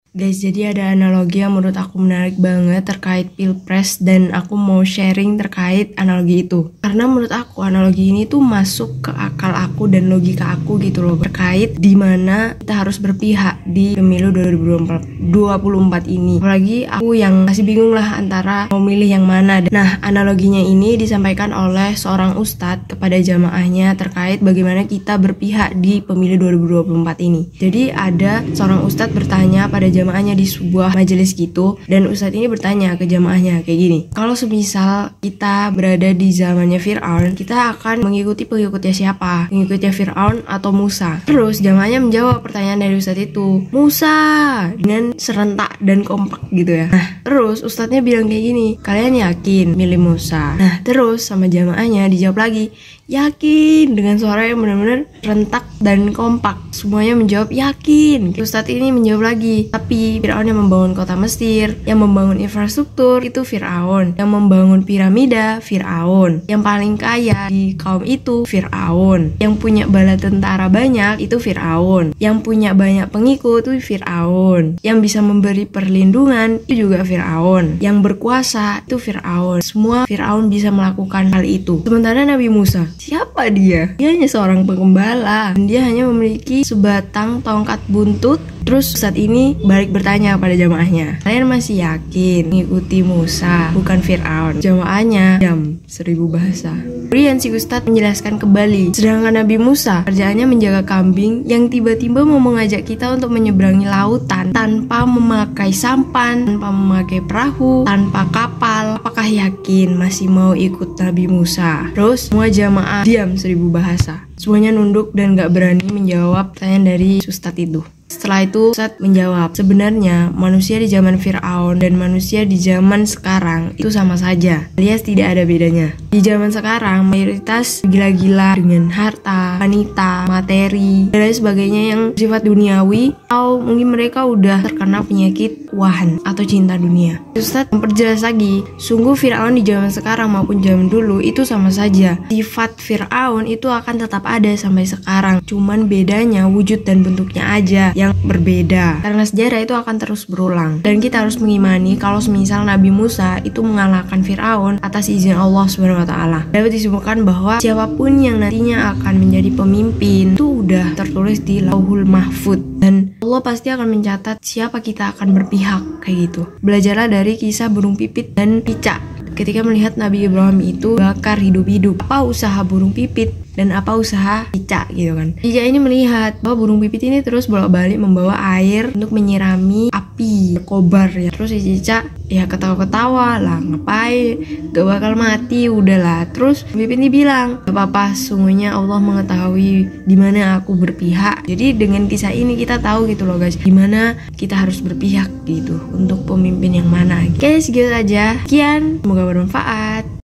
Guys, jadi ada analogi yang menurut aku menarik banget terkait pilpres dan aku mau sharing terkait analogi itu. Karena menurut aku analogi ini tuh masuk ke akal aku dan logika aku gitu loh, terkait dimana kita harus berpihak di pemilu 2024 ini. Apalagi aku yang masih bingung lah antara mau milih yang mana. Nah, analoginya ini disampaikan oleh seorang ustadz kepada jamaahnya terkait bagaimana kita berpihak di pemilu 2024 ini. Jadi ada seorang ustadz bertanya pada jamaahnya di sebuah majelis gitu, dan ustadz ini bertanya ke jamaahnya kayak gini, kalau semisal kita berada di zamannya Fir'aun, kita akan mengikuti pengikutnya siapa? Pengikutnya Fir'aun atau Musa? Terus jamaahnya menjawab pertanyaan dari ustadz itu, Musa, dengan serentak dan kompak gitu ya. Nah, terus ustadznya bilang kayak gini, kalian yakin milih Musa? Nah, terus sama jamaahnya dijawab lagi, yakin, dengan suara yang benar-benar rentak dan kompak. Semuanya menjawab yakin. Ustadz ini menjawab lagi, tapi Fir'aun yang membangun kota Mesir, yang membangun infrastruktur itu Fir'aun, yang membangun piramida Fir'aun, yang paling kaya di kaum itu Fir'aun, yang punya bala tentara banyak itu Fir'aun, yang punya banyak pengikut itu Fir'aun, yang bisa memberi perlindungan itu juga Fir'aun, yang berkuasa itu Fir'aun. Semua Fir'aun bisa melakukan hal itu. Sementara Nabi Musa, siapa dia? Dia hanya seorang pengembala dan dia hanya memiliki sebatang tongkat buntut. Terus saat ini balik bertanya pada jamaahnya, kalian masih yakin mengikuti Musa bukan Fir'aun? Jamaahnya diam 1000 bahasa. Kemudian si Ustadz menjelaskan kembali, sedangkan Nabi Musa kerjaannya menjaga kambing yang tiba-tiba mau mengajak kita untuk menyeberangi lautan tanpa memakai sampan, tanpa memakai perahu, tanpa kapal. Apakah yakin masih mau ikut Nabi Musa? Terus semua jamaah diam 1000 bahasa. Semuanya nunduk dan gak berani menjawab pertanyaan dari Ustadz itu. Setelah itu Ustadz menjawab, sebenarnya manusia di zaman Fir'aun dan manusia di zaman sekarang itu sama saja, alias tidak ada bedanya. Di zaman sekarang mayoritas gila-gila dengan harta, wanita, materi, dan lain sebagainya yang bersifat duniawi, atau mungkin mereka udah terkena penyakit wahan atau cinta dunia. Ustadz memperjelas lagi, sungguh Fir'aun di zaman sekarang maupun zaman dulu itu sama saja. Sifat Fir'aun itu akan tetap ada sampai sekarang, cuman bedanya wujud dan bentuknya aja yang berbeda. Karena sejarah itu akan terus berulang, dan kita harus mengimani kalau semisal Nabi Musa itu mengalahkan Fir'aun atas izin Allah SWT. Dapat disebutkan bahwa siapapun yang nantinya akan menjadi pemimpin itu udah tertulis di Lauhul Mahfud, dan Allah pasti akan mencatat siapa kita akan berpihak kayak gitu. Belajarlah dari kisah burung pipit dan cicak ketika melihat Nabi Ibrahim itu bakar hidup-hidup. Apa usaha burung pipit dan apa usaha cicak gitu kan. Cicak ini melihat bahwa burung pipit ini terus bolak-balik membawa air untuk menyirami api kobar ya. Terus si cicak ya ketawa-ketawa lah, ngapain, gak bakal mati, udahlah. Terus pipit ini bilang, gak apa-apa, sungguhnya Allah mengetahui dimana aku berpihak. Jadi dengan kisah ini kita tahu gitu loh guys, dimana kita harus berpihak gitu untuk pemimpin yang mana. Oke, segitu aja. Sekian, semoga bermanfaat.